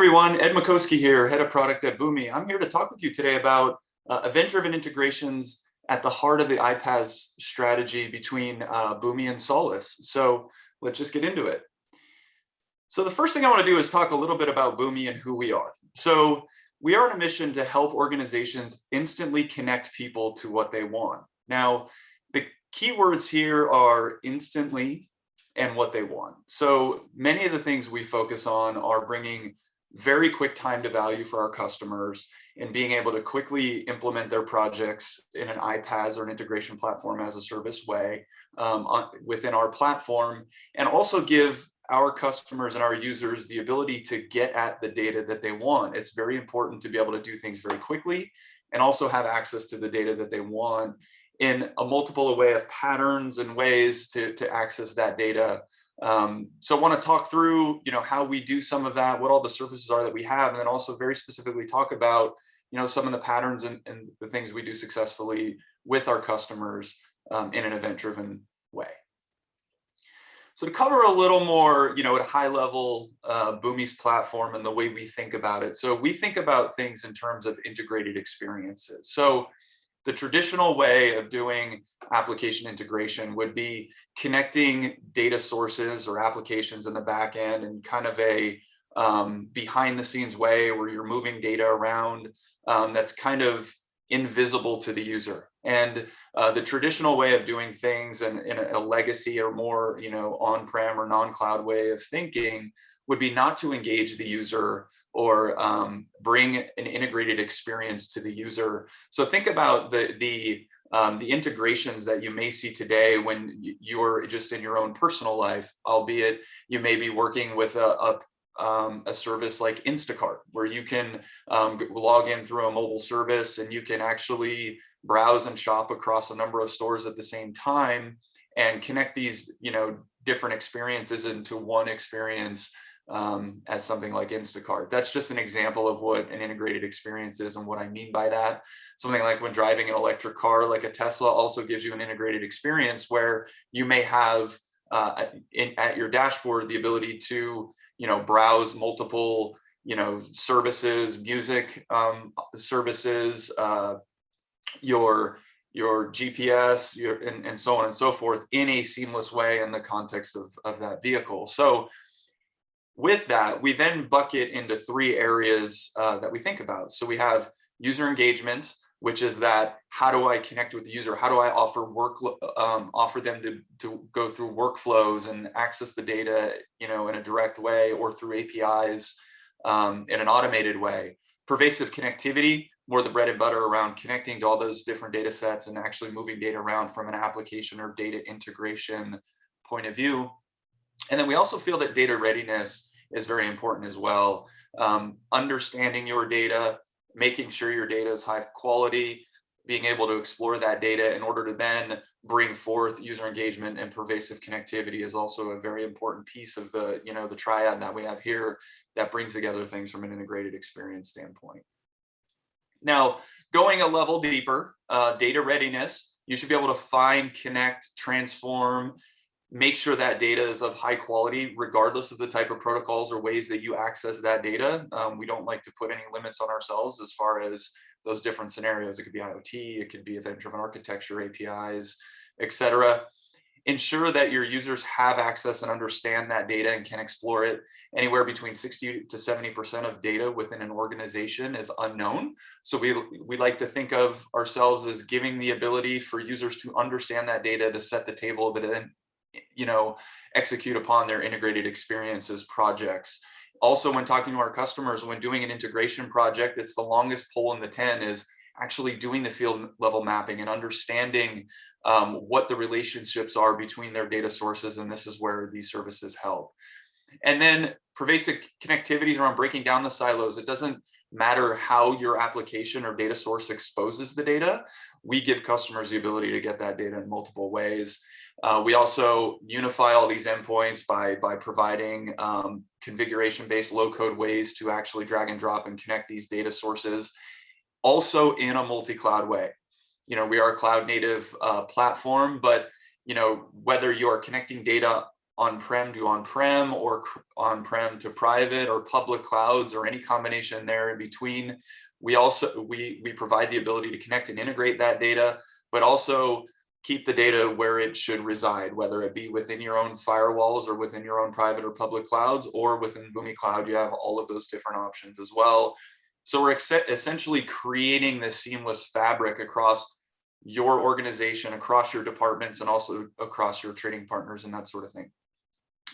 everyone, Ed Macosky here, Head of Product at Boomi. I'm here to talk with you today about event-driven integrations at the heart of the iPaaS strategy between Boomi and Solace. So let's just get into it. So the first thing I want to do is talk a little bit about Boomi and who we are. So we are on a mission to help organizations instantly connect people to what they want. Now, the key words here are instantly and what they want. So many of the things we focus on are bringing very quick time to value for our customers and being able to quickly implement their projects in an iPaaS or an integration platform as a service way within our platform, and also give our customers and our users the ability to get at the data that they want. It's very important to be able to do things very quickly and also have access to the data that they want in a multiple way of patterns and ways to access that data. So I want to talk through, how we do some of that, what all the services are that we have, and then also very specifically talk about, some of the patterns and the things we do successfully with our customers in an event-driven way. So to cover a little more, at a high level, Boomi's platform and the way we think about it. So we think about things in terms of integrated experiences. So the traditional way of doing application integration would be connecting data sources or applications in the back end in kind of a behind the scenes way where you're moving data around that's kind of invisible to the user. And the traditional way of doing things in a legacy or more, on-prem or non-cloud way of thinking would be not to engage the user or bring an integrated experience to the user. So think about the integrations that you may see today when you're just in your own personal life, albeit you may be working with a service like Instacart, where you can log in through a mobile service and you can actually browse and shop across a number of stores at the same time and connect these, different experiences into one experience as something like Instacart. That's just an example of what an integrated experience is and what I mean by that. Something like when driving an electric car like a Tesla also gives you an integrated experience where you may have at your dashboard the ability to browse multiple services, music services, your GPS, and so on and so forth in a seamless way in the context of that vehicle. So with that, we then bucket into three areas that we think about. So we have user engagement, which is that how do I connect with the user? How do I offer them to go through workflows and access the data, in a direct way or through APIs in an automated way? Pervasive connectivity, more the bread and butter around connecting to all those different data sets and actually moving data around from an application or data integration point of view. And then we also feel that data readiness is very important as well. Understanding your data, making sure your data is high quality, being able to explore that data in order to then bring forth user engagement and pervasive connectivity is also a very important piece of the, the triad that we have here that brings together things from an integrated experience standpoint. Now, going a level deeper, data readiness, you should be able to find, connect, transform, make sure that data is of high quality, regardless of the type of protocols or ways that you access that data. We don't like to put any limits on ourselves as far as those different scenarios. It could be IoT, it could be event-driven architecture, APIs, etc. Ensure that your users have access and understand that data and can explore it. Anywhere between 60 to 70% of data within an organization is unknown. So we like to think of ourselves as giving the ability for users to understand that data to set the table that then execute upon their integrated experiences projects. Also, when talking to our customers, when doing an integration project, it's the longest pole in the tent is actually doing the field level mapping and understanding what the relationships are between their data sources, and this is where these services help. And then pervasive connectivities around breaking down the silos. It doesn't matter how your application or data source exposes the data. We give customers the ability to get that data in multiple ways. We also unify all these endpoints by providing configuration-based low-code ways to actually drag and drop and connect these data sources, also in a multi-cloud way. We are a cloud-native platform, but whether you are connecting data on-prem to on-prem, or on-prem to private, or public clouds, or any combination there in between. We also we provide the ability to connect and integrate that data, but also keep the data where it should reside, whether it be within your own firewalls or within your own private or public clouds, or within Boomi Cloud. You have all of those different options as well. So we're essentially creating this seamless fabric across your organization, across your departments, and also across your trading partners and that sort of thing.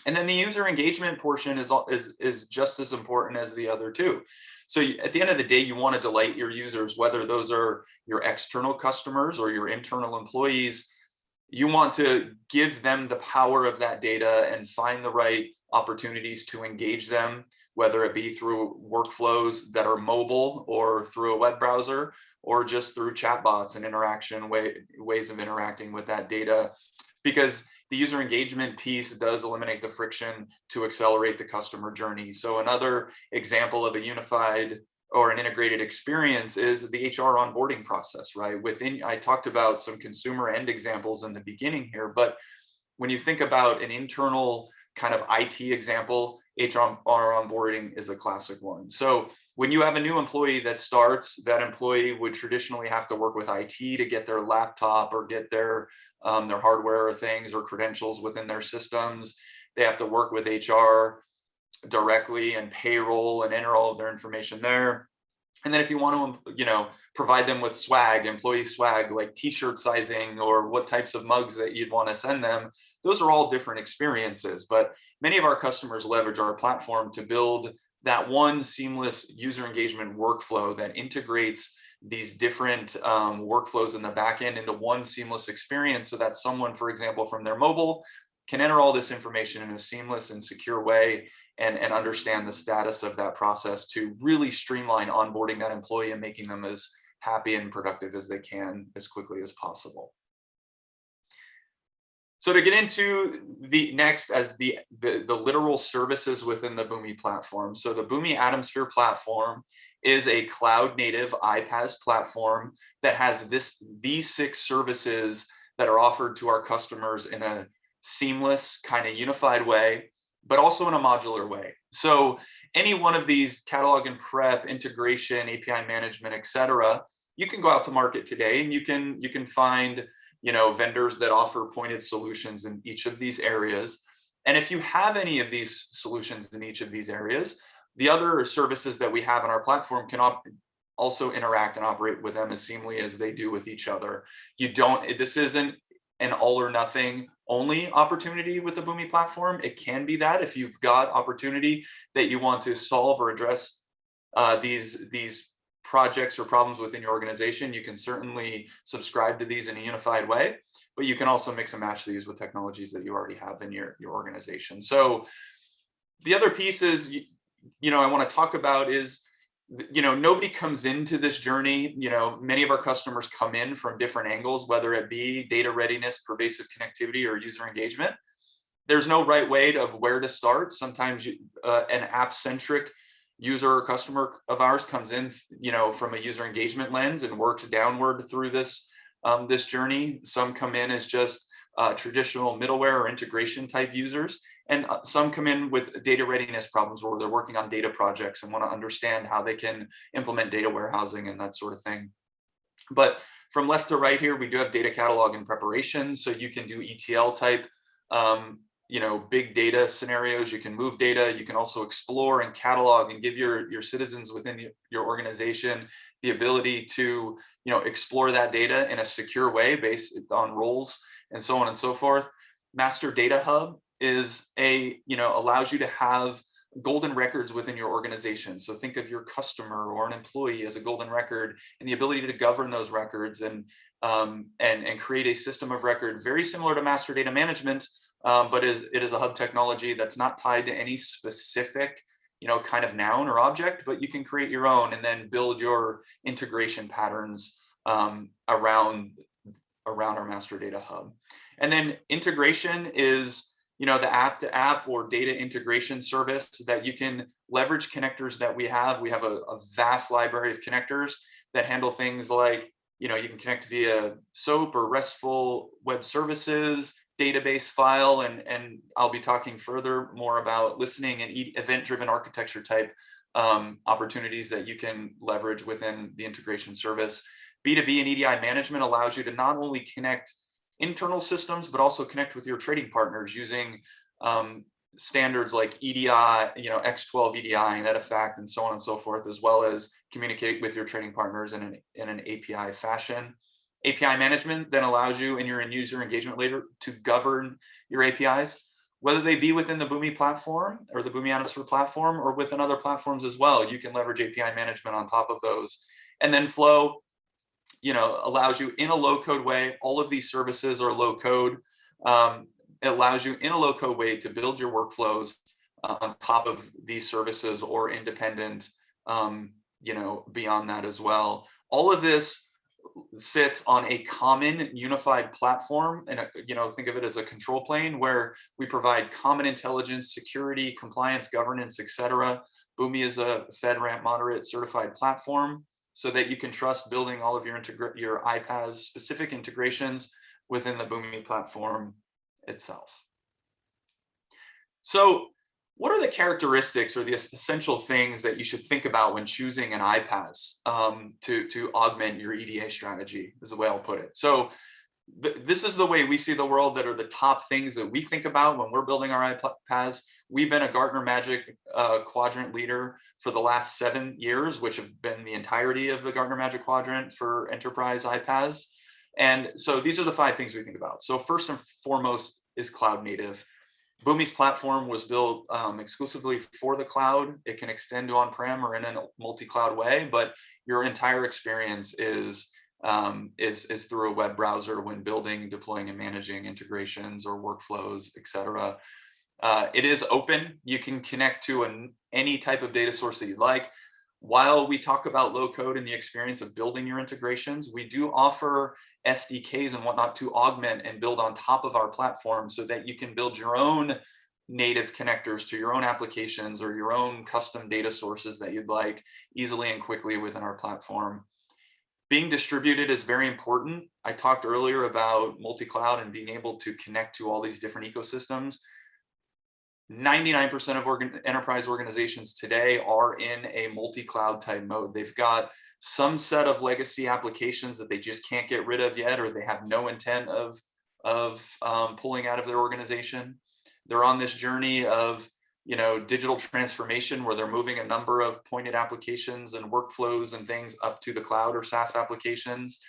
And then the user engagement portion is just as important as the other two. So at the end of the day, you want to delight your users, whether those are your external customers or your internal employees. You want to give them the power of that data and find the right opportunities to engage them, whether it be through workflows that are mobile or through a web browser, or just through chatbots and ways of interacting with that data. Because the user engagement piece does eliminate the friction to accelerate the customer journey. So another example of a unified or an integrated experience is the HR onboarding process, right? I talked about some consumer end examples in the beginning here, but when you think about an internal kind of IT example, HR onboarding is a classic one. So when you have a new employee that starts, that employee would traditionally have to work with IT to get their laptop or get their hardware or things or credentials within their systems. They have to work with HR directly and payroll and enter all of their information there. And then if you want to, provide them with swag, employee swag, like t-shirt sizing or what types of mugs that you'd want to send them, those are all different experiences. But many of our customers leverage our platform to build that one seamless user engagement workflow that integrates these different workflows in the back end into one seamless experience, so that someone, for example, from their mobile can enter all this information in a seamless and secure way and understand the status of that process to really streamline onboarding that employee and making them as happy and productive as they can as quickly as possible. So to get into the next as the literal services within the Boomi platform. So the Boomi Atomsphere platform is a cloud native iPaaS platform that has these 6 services that are offered to our customers in a seamless kind of unified way, but also in a modular way. So any one of these catalog and prep, integration, API management, etc., you can go out to market today and you can find vendors that offer pointed solutions in each of these areas. And if you have any of these solutions in each of these areas, the other services that we have on our platform can also interact and operate with them as seamlessly as they do with each other. This isn't an all or nothing only opportunity with the Boomi platform. It can be that if you've got opportunity that you want to solve or address these projects or problems within your organization, you can certainly subscribe to these in a unified way, but you can also mix and match these with technologies that you already have in your organization. So the other piece is, I want to talk about is, nobody comes into this journey. Many of our customers come in from different angles, whether it be data readiness, pervasive connectivity, or user engagement. There's no right way of where to start. Sometimes an app-centric user or customer of ours comes in, from a user engagement lens and works downward through this journey. Some come in as just traditional middleware or integration type users. And some come in with data readiness problems where they're working on data projects and want to understand how they can implement data warehousing and that sort of thing. But from left to right here, we do have data catalog and preparation. So you can do ETL type, big data scenarios. You can move data. You can also explore and catalog and give your citizens within your organization the ability to, explore that data in a secure way based on roles and so on and so forth. Master Data Hub is allows you to have golden records within your organization. So think of your customer or an employee as a golden record, and the ability to govern those records and create a system of record very similar to master data management, but it is a hub technology that's not tied to any specific kind of noun or object, but you can create your own and then build your integration patterns around our master data hub. And then integration is the app to app or data integration service that you can leverage connectors that we have. We have a vast library of connectors that handle things like, you can connect via SOAP or RESTful web services, database file, and I'll be talking further more about listening and event-driven architecture type opportunities that you can leverage within the integration service. B2B and EDI management allows you to not only connect internal systems, but also connect with your trading partners using standards like EDI, X12 EDI and EDIFACT and so on and so forth, as well as communicate with your trading partners in an API fashion. API management then allows you in your end user engagement layer to govern your APIs, whether they be within the Boomi platform or the Boomi Atomsphere platform or within other platforms as well. You can leverage API management on top of those. And then Flow, allows you in a low code way. All of these services are low code. It allows you in a low code way to build your workflows on top of these services or independent, beyond that as well. All of this sits on a common unified platform, and think of it as a control plane where we provide common intelligence, security, compliance, governance, etc. Boomi is a FedRAMP moderate certified platform so that you can trust building all of your iPaaS specific integrations within the Boomi platform itself. So what are the characteristics or the essential things that you should think about when choosing an iPaaS to augment your EDA strategy, is the way I'll put it. So this is the way we see the world, that are the top things that we think about when we're building our iPaaS. We've been a Gartner Magic Quadrant leader for the last 7 years, which have been the entirety of the Gartner Magic Quadrant for enterprise iPaaS. And so these are the 5 things we think about. So first and foremost is cloud native. Boomi's platform was built exclusively for the cloud. It can extend to on-prem or in a multi-cloud way, but your entire experience is through a web browser when building, deploying, and managing integrations or workflows, etc. It is open. You can connect to any type of data source that you like. While we talk about low code and the experience of building your integrations, we do offer SDKs and whatnot to augment and build on top of our platform so that you can build your own native connectors to your own applications or your own custom data sources that you'd like easily and quickly within our platform. Being distributed is very important. I talked earlier about multi-cloud and being able to connect to all these different ecosystems. 99% of enterprise organizations today are in a multi-cloud type mode. They've got some set of legacy applications that they just can't get rid of yet, or they have no intent of pulling out of their organization. They're on this journey of digital transformation where they're moving a number of pointed applications and workflows and things up to the cloud or SaaS applications.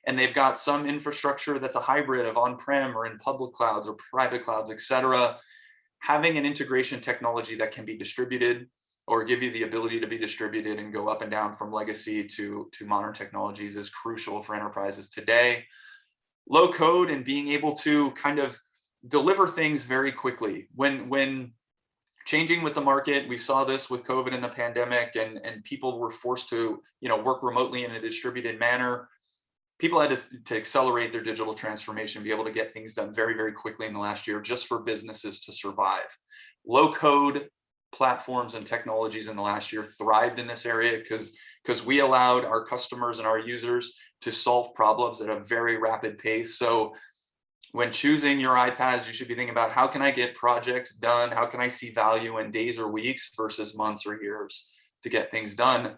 And they've got some infrastructure that's a hybrid of on-prem or in public clouds or private clouds, etc. Having an integration technology that can be distributed or give you the ability to be distributed and go up and down from legacy to modern technologies is crucial for enterprises today. Low code and being able to kind of deliver things very quickly. When changing with the market, we saw this with COVID and the pandemic, and people were forced to work remotely in a distributed manner. People had to accelerate their digital transformation, be able to get things done very, very quickly in the last year just for businesses to survive. Low code platforms and technologies in the last year thrived in this area because we allowed our customers and our users to solve problems at a very rapid pace. So when choosing your iPaaS, you should be thinking about how can I get projects done? How can I see value in days or weeks versus months or years to get things done?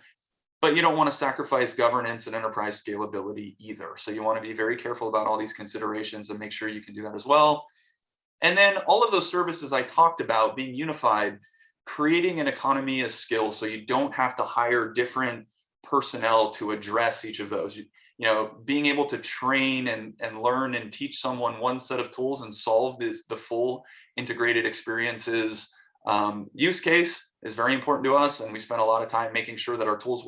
But you don't want to sacrifice governance and enterprise scalability either. So you want to be very careful about all these considerations and make sure you can do that as well. And then all of those services I talked about being unified, creating an economy of skill so you don't have to hire different personnel to address each of those. Being able to train and learn and teach someone one set of tools and solve the full integrated experiences use case is very important to us, and we spend a lot of time making sure that our tools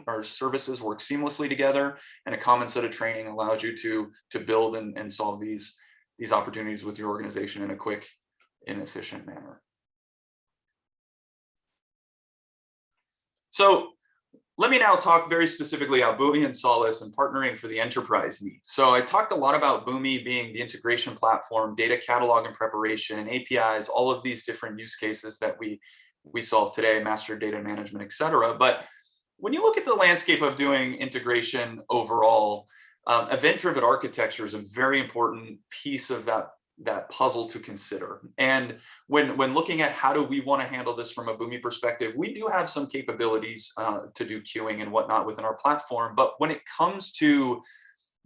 our services work seamlessly together, and a common set of training allows you to build and solve these opportunities with your organization in a quick and efficient manner. So let me now talk very specifically about Boomi and Solace and partnering for the enterprise needs. So I talked a lot about Boomi being the integration platform, data catalog and preparation, APIs, all of these different use cases that we solve today, master data management, etc. But when you look at the landscape of doing integration overall, event-driven architecture is a very important piece of that that puzzle to consider. And when looking at how do we want to handle this from a Boomi perspective, we do have some capabilities to do queuing and whatnot within our platform. But when it comes to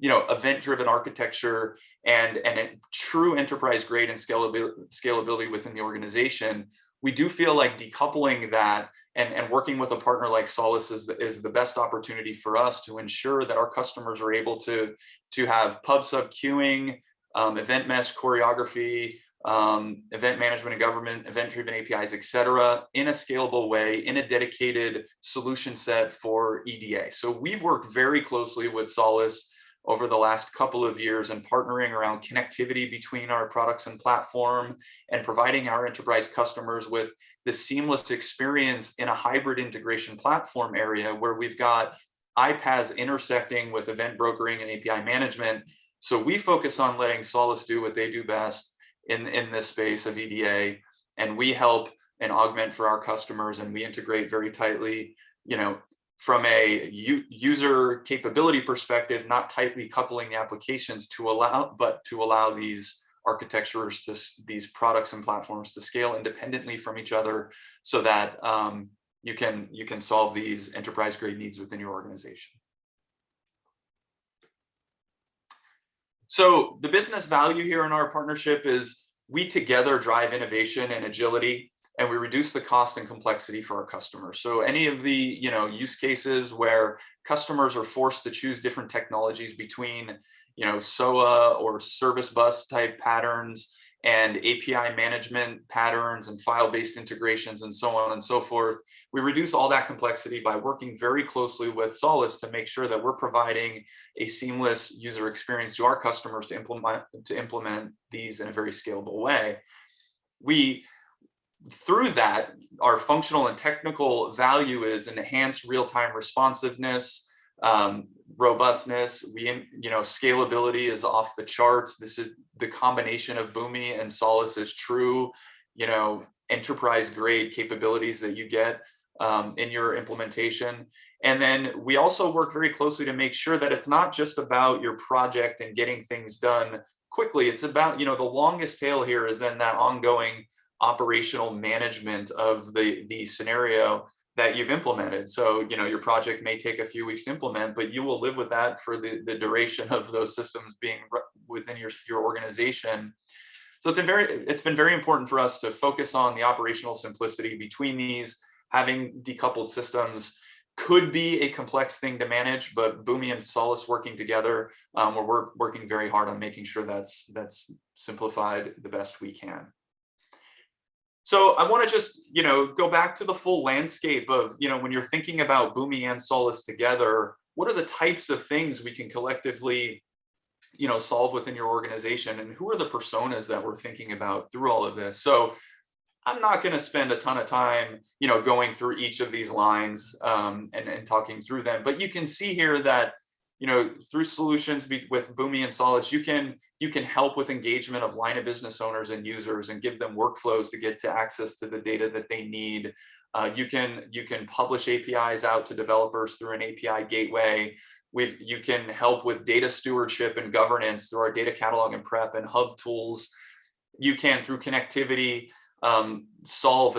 event-driven architecture and a true enterprise grade and scalability within the organization, we do feel like decoupling that and working with a partner like Solace is the best opportunity for us to ensure that our customers are able to have pub sub queuing, event mesh choreography, event management and government, event-driven APIs, et cetera, in a scalable way, in a dedicated solution set for EDA. So we've worked very closely with Solace over the last couple of years and partnering around connectivity between our products and platform and providing our enterprise customers with the seamless experience in a hybrid integration platform area where we've got iPaaS intersecting with event brokering and API management. So we focus on letting Solace do what they do best in this space of EDA, and we help and augment for our customers, and we integrate very tightly, from a user capability perspective, not tightly coupling the applications to allow these architectures these products and platforms to scale independently from each other so that you can solve these enterprise grade needs within your organization. So the business value here in our partnership is we together drive innovation and agility, and we reduce the cost and complexity for our customers. So any of the use cases where customers are forced to choose different technologies between SOA or service bus type patterns and API management patterns and file-based integrations and so on and so forth, we reduce all that complexity by working very closely with Solace to make sure that we're providing a seamless user experience to our customers to implement these in a very scalable way. Through that, our functional and technical value is enhanced real-time responsiveness, robustness. Scalability is off the charts. This is the combination of Boomi and Solace's true, enterprise grade capabilities that you get in your implementation. And then we also work very closely to make sure that it's not just about your project and getting things done quickly. It's about, the longest tail here is then that ongoing operational management of the scenario that you've implemented. So, your project may take a few weeks to implement, but you will live with that for the duration of those systems being within your organization. So it's been very important for us to focus on the operational simplicity between these. Having decoupled systems could be a complex thing to manage, but Boomi and Solace working together, we're working very hard on making sure that's simplified the best we can. So I want to just, go back to the full landscape of, when you're thinking about Boomi and Solace together, what are the types of things we can collectively, solve within your organization, and who are the personas that we're thinking about through all of this? So I'm not going to spend a ton of time, going through each of these lines and talking through them, but you can see here that through solutions with Boomi and Solace, you can help with engagement of line of business owners and users and give them workflows to get to access to the data that they need. You can publish APIs out to developers through an API gateway. You can help with data stewardship and governance through our data catalog and prep and hub tools. You can, through connectivity, solve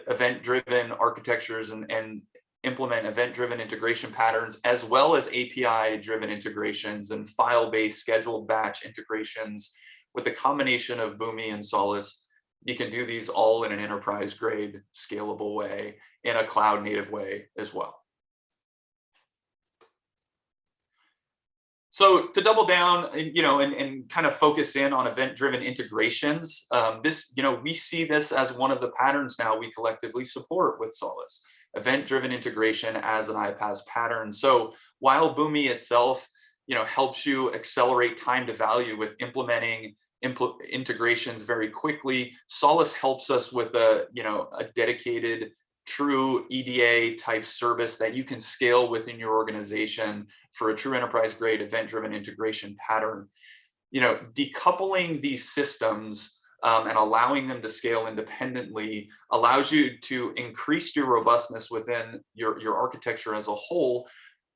event-driven architectures and implement event-driven integration patterns, as well as API-driven integrations and file-based scheduled batch integrations. With the combination of Boomi and Solace, you can do these all in an enterprise-grade, scalable way, in a cloud-native way as well. So to double down, and kind of focus in on event-driven integrations, we see this as one of the patterns now we collectively support with Solace. Event-driven integration as an iPaaS pattern. So while Boomi itself, helps you accelerate time to value with implementing integrations very quickly, Solace helps us with a dedicated, true EDA type service that you can scale within your organization for a true enterprise-grade event-driven integration pattern. Decoupling these systems and allowing them to scale independently allows you to increase your robustness within your architecture as a whole,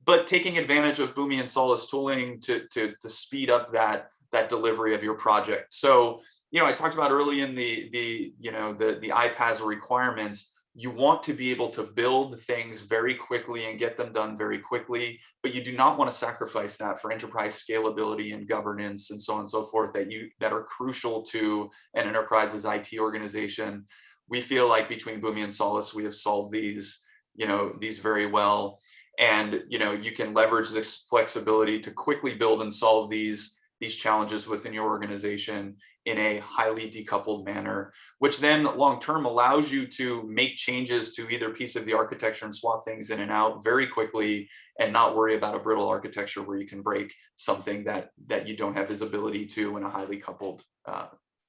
but taking advantage of Boomi and Solace tooling to speed up that delivery of your project. So I talked about early in the iPaaS requirements. You want to be able to build things very quickly and get them done very quickly, but you do not want to sacrifice that for enterprise scalability and governance and so on and so forth that are crucial to an enterprise's IT organization. We feel like between Boomi and Solace, we have solved these very well. And you can leverage this flexibility to quickly build and solve these challenges within your organization in a highly decoupled manner, which then long-term allows you to make changes to either piece of the architecture and swap things in and out very quickly and not worry about a brittle architecture where you can break something that you don't have visibility to in a highly coupled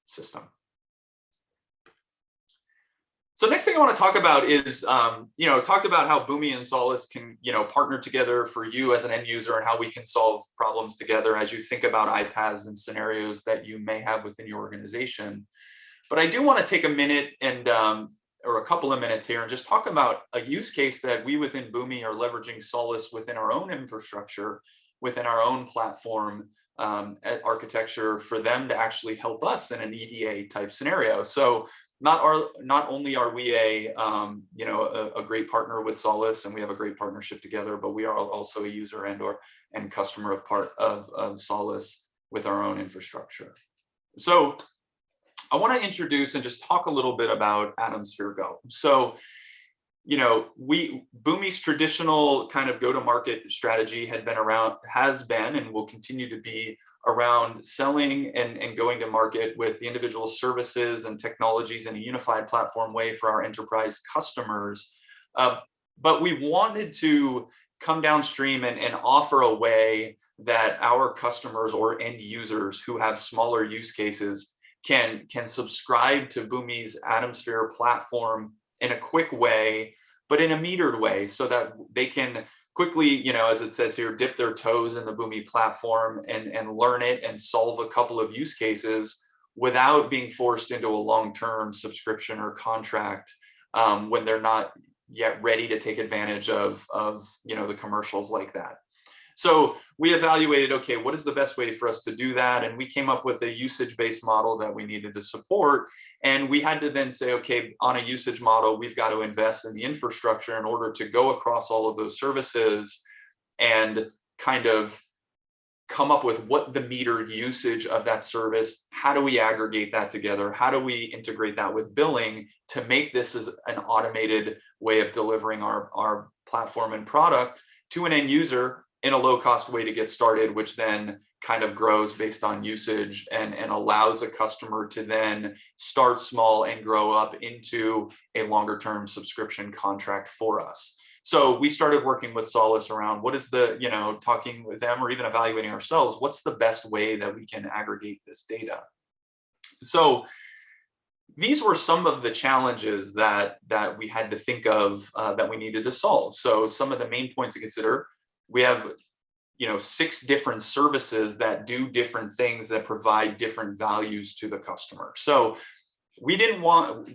system. So next thing I want to talk about is, talked about how Boomi and Solace can, partner together for you as an end user and how we can solve problems together as you think about iPaaS and scenarios that you may have within your organization. But I do want to take a minute and, or a couple of minutes here and just talk about a use case that we within Boomi are leveraging Solace within our own infrastructure, within our own platform architecture for them to actually help us in an EDA type scenario. So not only are we a great partner with Solace and we have a great partnership together, but we are also a user and customer of Solace with our own infrastructure. So I want to introduce and just talk a little bit about Atomsphere Go. So Boomi's traditional kind of go-to-market strategy has been and will continue to be around selling and going to market with the individual services and technologies in a unified platform way for our enterprise customers. But we wanted to come downstream and offer a way that our customers or end users who have smaller use cases can subscribe to Boomi's Atomsphere platform in a quick way, but in a metered way, so that they can quickly, as it says here, dip their toes in the Boomi platform and learn it and solve a couple of use cases without being forced into a long-term subscription or contract when they're not yet ready to take advantage of the commercials like that. So we evaluated, okay, what is the best way for us to do that? And we came up with a usage-based model that we needed to support. And we had to then say, okay, on a usage model, we've got to invest in the infrastructure in order to go across all of those services and kind of come up with what the metered usage of that service, how do we aggregate that together? How do we integrate that with billing to make this as an automated way of delivering our platform and product to an end user in a low-cost way to get started, which then kind of grows based on usage and allows a customer to then start small and grow up into a longer-term subscription contract for us. So we started working with Solace around what is the, talking with them or even evaluating ourselves, what's the best way that we can aggregate this data? So these were some of the challenges that we had to think of that we needed to solve. So some of the main points to consider, we have 6 different services that do different things that provide different values to the customer. So we didn't want,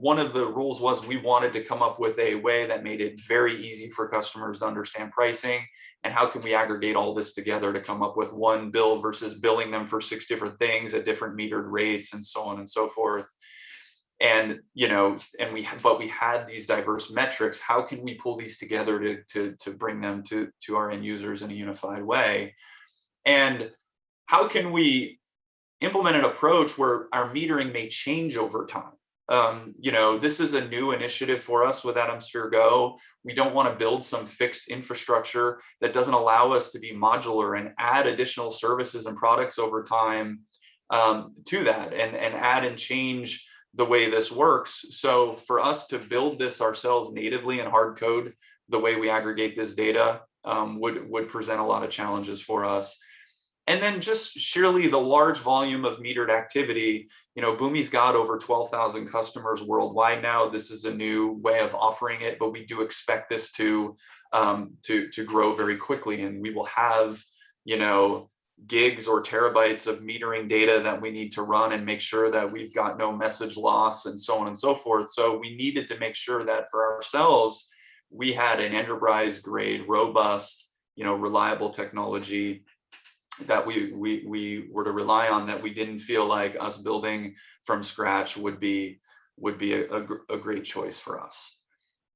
one of the rules was we wanted to come up with a way that made it very easy for customers to understand pricing and how can we aggregate all this together to come up with one bill versus billing them for 6 different things at different metered rates and so on and so forth. And but we had these diverse metrics. How can we pull these together to bring them to our end users in a unified way? And how can we implement an approach where our metering may change over time? This is a new initiative for us with Atomsphere Go. We don't want to build some fixed infrastructure that doesn't allow us to be modular and add additional services and products over time to that and add and change the way this works. So for us to build this ourselves natively in hard code, the way we aggregate this data would present a lot of challenges for us. And then just surely the large volume of metered activity, Boomi's got over 12,000 customers worldwide now. This is a new way of offering it, but we do expect this to grow very quickly, and we will have, gigs or terabytes of metering data that we need to run and make sure that we've got no message loss and so on and so forth. So we needed to make sure that for ourselves, we had an enterprise grade, robust, reliable technology that we were to rely on, that we didn't feel like us building from scratch would be a great choice for us.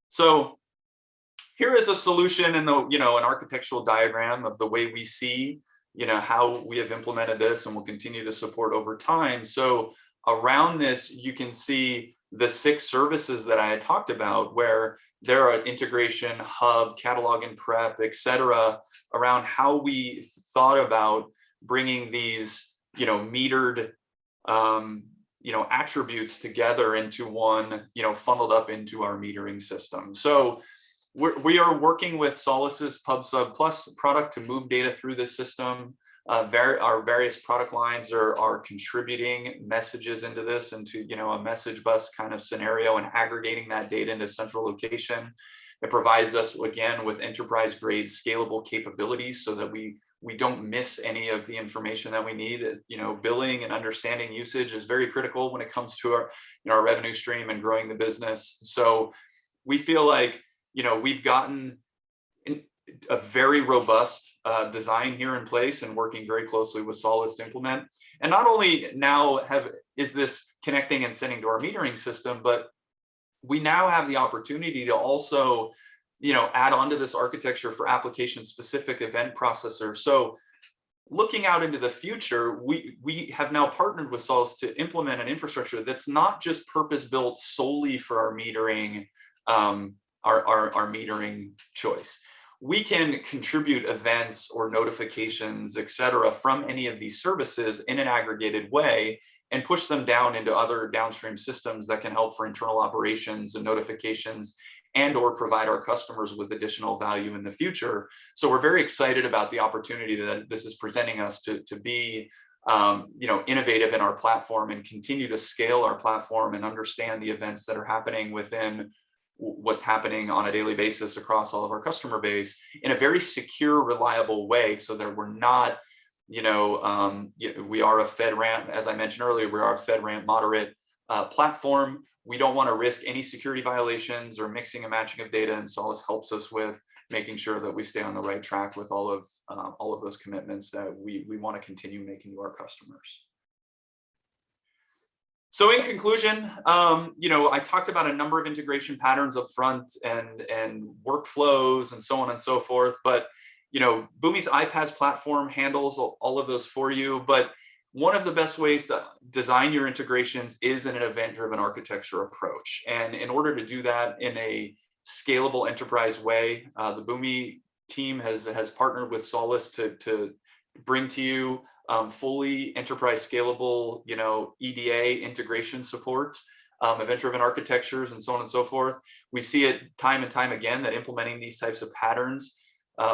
So here is a solution and an architectural diagram of the way we see how we have implemented this and will continue to support over time. So around this, you can see the 6 services that I had talked about, where there are integration, hub, catalog and prep, etc., around how we thought about bringing these metered attributes together into one, funneled up into our metering system. So we are working with Solace's PubSub Plus product to move data through this system. Our various product lines are contributing messages into this, into a message bus kind of scenario, and aggregating that data into a central location. It provides us, again, with enterprise grade scalable capabilities so that we don't miss any of the information that we need. Billing and understanding usage is very critical when it comes to our revenue stream and growing the business. So we feel like we've gotten a very robust design here in place, and working very closely with Solace to implement. And not only now is this connecting and sending to our metering system, but we now have the opportunity to also add onto this architecture for application specific event processor. So looking out into the future, we have now partnered with Solace to implement an infrastructure that's not just purpose built solely for our metering, our metering choice. We can contribute events or notifications, etc., from any of these services in an aggregated way, and push them down into other downstream systems that can help for internal operations and notifications, and or provide our customers with additional value in the future. So we're very excited about the opportunity that this is presenting us to be innovative in our platform and continue to scale our platform and understand the events that are happening within what's happening on a daily basis across all of our customer base in a very secure, reliable way, so that we're not, we are a FedRAMP, as I mentioned earlier, we are a FedRAMP moderate platform. We don't want to risk any security violations or mixing and matching of data, and Solace helps us with making sure that we stay on the right track with all of those commitments that we want to continue making to our customers. So in conclusion, I talked about a number of integration patterns up front and workflows and so on and so forth, but Boomi's iPaaS platform handles all of those for you. But one of the best ways to design your integrations is in an event-driven architecture approach. And in order to do that in a scalable enterprise way, the Boomi team has partnered with Solace to bring to you fully enterprise scalable, EDA integration support, event-driven architectures, and so on and so forth. We see it time and time again that implementing these types of patterns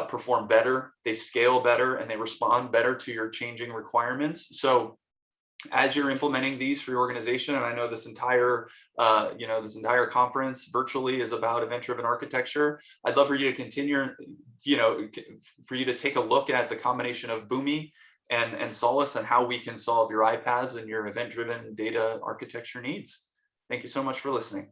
perform better, they scale better, and they respond better to your changing requirements. So as you're implementing these for your organization, and I know this entire conference virtually is about event-driven architecture, I'd love for you to continue, for you to take a look at the combination of Boomi and Solace and how we can solve your iPaaS and your event-driven data architecture needs. Thank you so much for listening.